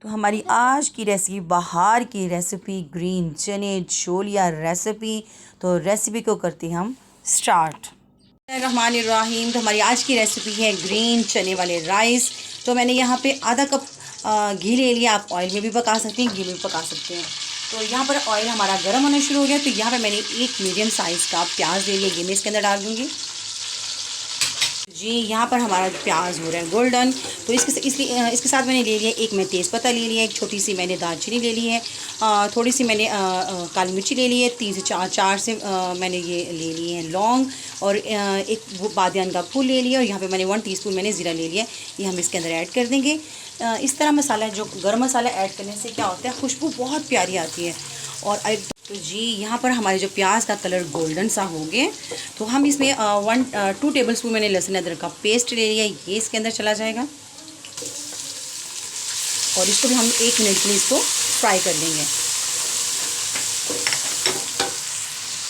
तो हमारी आज की रेसिपी बाहर की रेसिपी ग्रीन चने छोलिया रेसिपी। तो रेसिपी को करते हैं हम स्टार्ट। रहमानिर्रहीम। तो हमारी आज की रेसिपी है ग्रीन चने वाले राइस। तो मैंने यहाँ पे आधा कप घी ले लिया। आप ऑयल में भी पका सकते हैं, घी में भी पका सकते हैं। तो यहाँ पर ऑयल हमारा गर्म होना शुरू हो गया। तो यहाँ पे मैंने एक मीडियम साइज़ का प्याज ले लिया, ये मैं इसके अंदर डाल दूँगी। जी यहाँ पर हमारा प्याज हो रहा है गोल्डन। तो इसके साथ मैंने ले लिया एक मैं तेज़पत्ता ले लिया, एक छोटी सी मैंने दालचीनी ले ली है, थोड़ी सी मैंने काली मिर्ची ले ली है, 3 से 4 से मैंने ये ले लिए हैं लौंग, और एक बादियान का फूल ले लिया, और यहाँ पे मैंने 1 टीस्पून मैंने ज़ीरा ले लिया। ये हम इसके अंदर ऐड कर देंगे। इस तरह मसाला, जो गर्म मसाला ऐड करने से क्या होता है, खुशबू बहुत प्यारी आती है। और तो जी यहाँ पर हमारे जो प्याज का कलर गोल्डन सा हो गए, तो हम इसमें 2 टेबलस्पून मैंने लहसुन अदरक का पेस्ट ले लिया, ये इसके अंदर चला जाएगा। और इसको भी हम 1 मिनट के लिए इसको फ्राई कर लेंगे।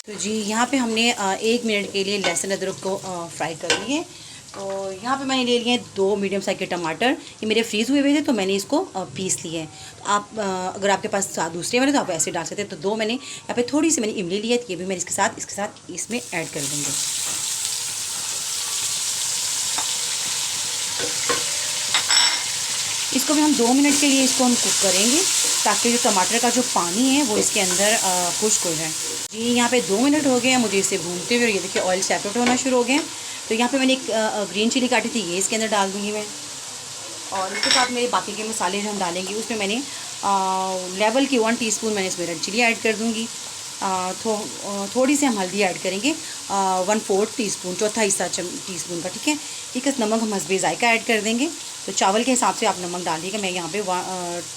तो जी यहाँ पे हमने 1 मिनट के लिए लहसुन अदरक को फ्राई कर लिए। तो यहाँ पे मैंने ले लिए 2 मीडियम साइज़ के टमाटर। ये मेरे फ्रीज़ हुए थे, तो मैंने इसको पीस लिए हैं। तो आप अगर आपके पास दूसरे वाले तो आप ऐसे डाल सकते हैं। तो 2 मैंने यहाँ पे थोड़ी सी मैंने इमली ली है, तो ये भी मैं इसके साथ इसमें ऐड कर देंगे। इसको भी हम 2 मिनट के लिए इसको हम कुक करेंगे, ताकि जो टमाटर का जो पानी है वो इसके अंदर खुश्क हो जाए। जी यहाँ पे 2 मिनट हो गए हैं मुझे इसे भूनते हुए, और ये देखिए ऑयल सेपरेट होना शुरू हो गए। तो यहाँ पे मैंने एक ग्रीन चिली काटी थी, ये इसके अंदर डाल दूँगी मैं। और इसके साथ मेरे बाकी के मसाले जो हम डालेंगे, उसमें मैंने लेवल की 1 टीस्पून मैंने इसमें रेड चिली ऐड कर दूँगी। थोड़ी सी हम हल्दी ऐड करेंगे, 1/4 टीस्पून, चौथा हिस्सा टीस्पून का, ठीक है। एक नमक हम हस्बे ज़ायका ऐड कर देंगे। तो चावल के हिसाब से आप नमक डालिएगा। मैं यहाँ पे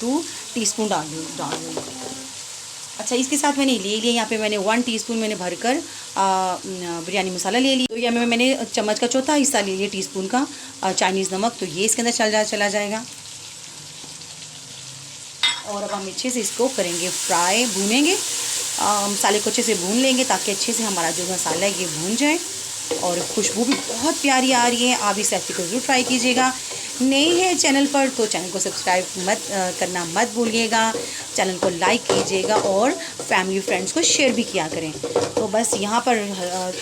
2 टीस्पून डाल दूँगी। अच्छा, इसके साथ मैंने ले लिया, यहाँ पे मैंने 1 टीस्पून मैंने भरकर बिरयानी मसाला ले लिया। तो यहाँ में मैंने चम्मच का चौथा हिस्सा ले लिया टीस्पून का चाइनीज़ नमक, तो ये इसके अंदर चला जाएगा। और अब हम अच्छे से इसको करेंगे फ्राई, भूनेंगे। मसाले को अच्छे से भून लेंगे, ताकि अच्छे से हमारा जो मसाला है ये भून जाए। और खुशबू भी बहुत प्यारी आ रही है। आप इस रेसिपी को ज़रूर ट्राई कीजिएगा। नए हैं चैनल पर तो चैनल को सब्सक्राइब करना मत भूलिएगा। चैनल को लाइक कीजिएगा और फैमिली फ्रेंड्स को शेयर भी किया करें। तो बस यहाँ पर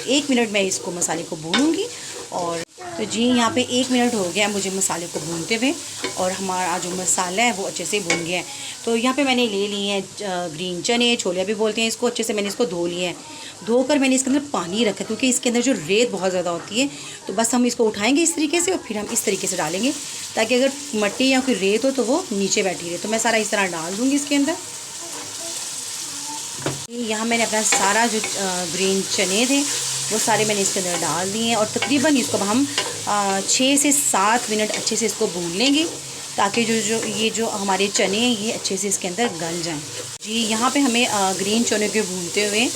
1 मिनट मैं इसको मसाले को भूनूंगी। और तो जी यहाँ पे 1 मिनट हो गया मुझे मसाले को भूनते हुए, और हमारा जो मसाला है वो अच्छे से भून गया है। तो यहाँ पे मैंने ले लिए हैं ग्रीन चने, छोलिया भी बोलते हैं इसको। अच्छे से मैंने इसको धो लिए हैं। धोकर मैंने इसके अंदर पानी रखा, क्योंकि इसके अंदर जो रेत बहुत ज़्यादा होती है। तो बस हम इसको उठाएंगे इस तरीके से, और फिर हम इस तरीके से डालेंगे, ताकि अगर मिट्टी या कोई रेत हो तो वो नीचे बैठी रहे। तो मैं सारा इस तरह डाल दूँगी इसके अंदर। यहाँ मैंने अपना सारा जो ग्रीन चने थे वो सारे मैंने इसके अंदर डाल दिए हैं, और तकरीबन इसको हम 6 से 7 मिनट अच्छे से इसको भून लेंगे, ताकि जो हमारे चने हैं ये अच्छे से इसके अंदर गल जाएं। जी यहाँ पे हमें ग्रीन चने के भूनते हुए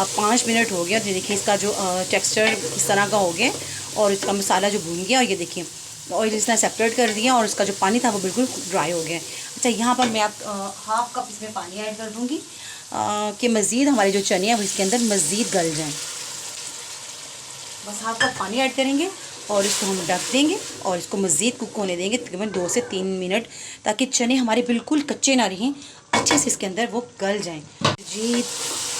5 मिनट हो गया। तो देखिए इसका जो टेक्सचर इस तरह का हो गया, और इसका मसाला जो भून गया, और ये देखिए ऑयल इसने सेपरेट कर दिया, और उसका जो पानी था वो बिल्कुल ड्राई हो गया। अच्छा, यहाँ पर मैं हाफ़ कप इसमें पानी ऐड कर दूँगी, कि मज़ीद हमारे जो चने हैं वो इसके अंदर मज़ीद गल जाएँ। बस हाफ़ कप पानी ऐड करेंगे, और इसको हम ढक देंगे, और इसको मज़ीद कुक होने देंगे तकरीबन 2 से 3 मिनट, ताकि चने हमारे बिल्कुल कच्चे ना रहें, अच्छे से इसके अंदर वो गल जाएं। जी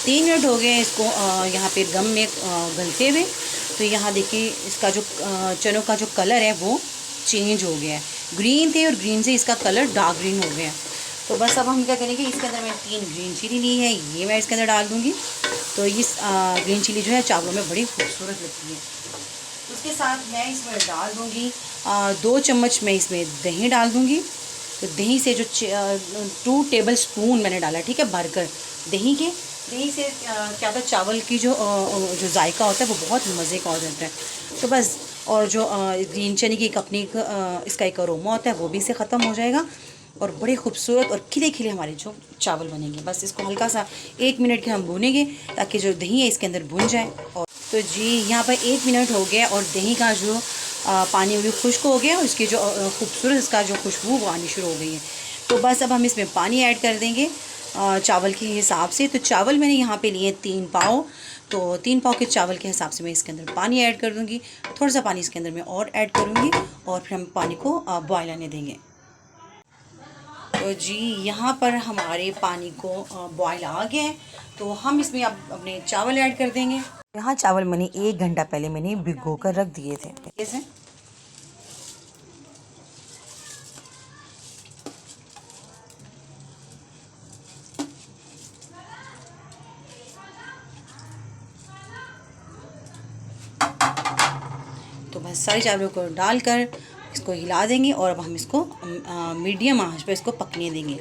3 मिनट हो गए इसको यहाँ पे गम में गलते हुए। तो यहाँ देखिए इसका जो चनों का जो कलर है वो चेंज हो गया है। ग्रीन थे और ग्रीन से इसका कलर डार्क ग्रीन हो गया। तो बस अब हम क्या करेंगे, इसके अंदर मैं 3 ग्रीन चिली ली है, ये मैं इसके अंदर डाल दूँगी। तो इस ग्रीन चिली जो है चावलों में बड़ी खूबसूरत लगती है। उसके साथ मैं इसमें डाल दूँगी 2 चम्मच मैं इसमें दही डाल दूँगी। तो दही से जो 2 टेबल स्पून मैंने डाला, ठीक है, भरकर दही से क्या होता है, चावल की जो जायका होता है वो बहुत मज़े का हो जाता है। तो बस, और जो ग्रीन चने की अपनी इसका एक अरोमा होता है वो भी इससे ख़त्म हो जाएगा, और बड़े खूबसूरत और खिले खिले हमारे जो चावल बनेंगे। बस इसको हल्का सा 1 मिनट के हम भूनेंगे, ताकि जो दही है इसके अंदर भुन जाए। और तो जी यहाँ पर 1 मिनट हो गया, और दही का जो पानी भी खुश्क हो गया, और इसकी जो खूबसूरत इसका जो खुशबू वो आनी शुरू हो गई है। तो बस अब हम इसमें पानी ऐड कर देंगे चावल के हिसाब से। तो चावल मैंने यहाँ पे लिए 3 पाव। तो 3 पाव के चावल के हिसाब से मैं इसके अंदर पानी ऐड कर दूँगी। थोड़ा सा पानी इसके अंदर मैं और ऐड करूँगी, और फिर हम पानी को बॉयल आने देंगे। तो जी यहाँ पर हमारे पानी को बॉयल आ गया है, तो हम इसमें अब अपने चावल ऐड कर देंगे। यहाँ चावल मैंने 1 घंटा पहले मैंने भिगो कर रख दिए थे। कैसे तो बस सारे चावलों को डालकर इसको हिला देंगे और अब हम इसको मीडियम आंच पर इसको पकने देंगे।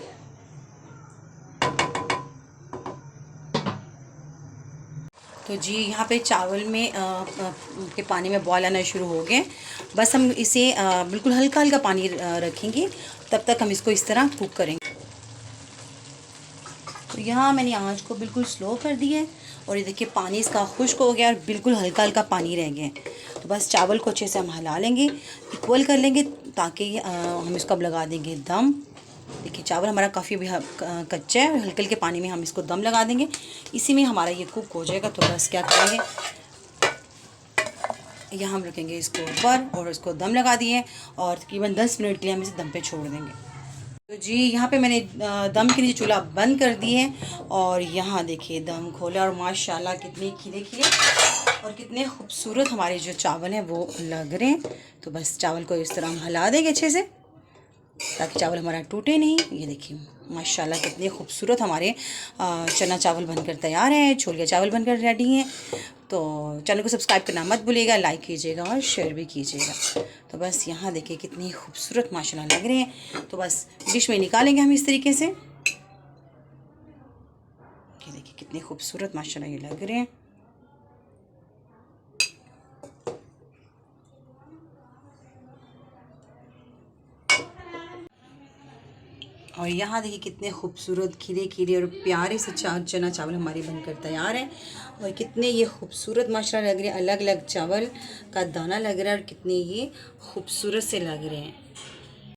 तो जी यहाँ पे चावल में के पानी में बॉयल आना शुरू हो गए। बस हम इसे बिल्कुल हल्का हल्का पानी रखेंगे, तब तक हम इसको इस तरह कुक करेंगे। तो यहाँ मैंने आंच को बिल्कुल स्लो कर दिया है और ये देखिए पानी इसका खुश्क हो गया और बिल्कुल हल्का हल्का पानी रह गया है। तो बस चावल को अच्छे से हम हिला लेंगे, इक्वल कर लेंगे, ताकि हम इसको अब लगा देंगे दम। देखिए चावल हमारा काफ़ी अभी कच्चा है, हल्के हल्के पानी में हम इसको दम लगा देंगे, इसी में हमारा ये कुक हो जाएगा। तो बस क्या करेंगे, यहाँ हम रखेंगे इसको ऊपर और इसको दम लगा दिए और तकरीबन 10 मिनट के लिए हम इसे दम पे छोड़ देंगे। तो जी यहाँ पे मैंने दम के नीचे चूल्हा बंद कर दिए और यहाँ देखिए दम खोला और माशाल्लाह कितने खिले खिले और कितने खूबसूरत हमारे जो चावल हैं वो लग रहे हैं। तो बस चावल को इस तरह हम हिला देंगे अच्छे से, ताकि चावल हमारा टूटे नहीं। ये देखिए माशाल्लाह कितने खूबसूरत हमारे चना चावल बनकर तैयार हैं, छोलिया चावल बनकर रेडी हैं। तो चैनल को सब्सक्राइब करना मत भूलिएगा, लाइक कीजिएगा और शेयर भी कीजिएगा। तो बस यहाँ देखिए कितनी खूबसूरत माशाल्लाह लग रहे हैं। तो बस डिश में निकालेंगे हम इस तरीके से। ये देखिए कितने खूबसूरत माशाल्लाह ये लग रहे हैं। और यहाँ देखिए कितने खूबसूरत खिले खिले और प्यारे से चना चावल हमारे बनकर तैयार हैं। और कितने ये खूबसूरत माशाल्लाह लग रहे हैं, अलग अलग चावल का दाना लग रहा है और कितने ये खूबसूरत से लग रहे हैं।